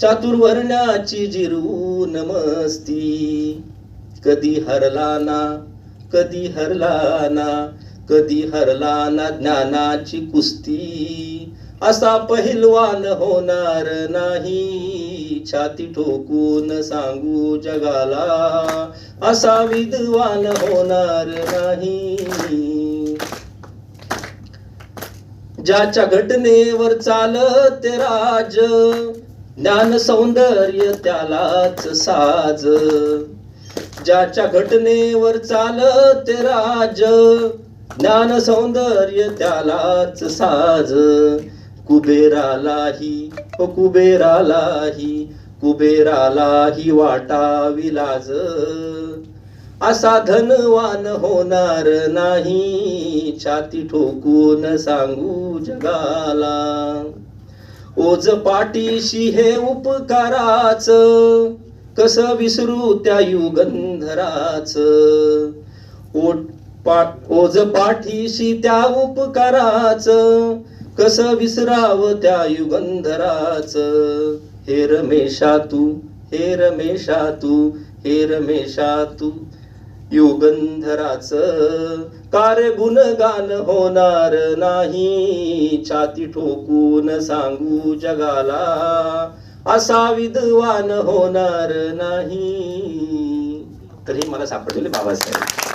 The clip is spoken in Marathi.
चातुर्वर्ण्याची जिरून मस्ती, कधी हरला ना, कधी हरला ना, कधी हरला ना ज्ञानाची कुस्ती. असा पहिलवान होणार नाही, छाती ठोकून सांगू जगाला. असा विद्वान होणार नाही, ज्याच्या घटनेवर चालत राज, ज्ञान सौंदर्य त्यालाच साज. ज्याच्या घटनेवर चालत राज, ज्ञान सौंदर्य त्यालाच साज. कुबेरालाही कुबेरालाही वाटावी लाज. असा धनवान होणार नाही, छाती ठोकून सांगू जगाला. ओझ पाठीशी हे उपकाराच, कस विसरू त्या युगंधराच. ओझ पाठीशी त्या उपकाराच, कस विसराव त्या युगंधराच. हे रमेशा तू, हे रमेशा तू, हे रमेशा तू युगंधराच. कार्य गुणगान होणार नाही, छाती ठोकून सांगू जगाला. असा विद्वान होणार नाही. तर हे मला सापडलेले बाबासाहेब.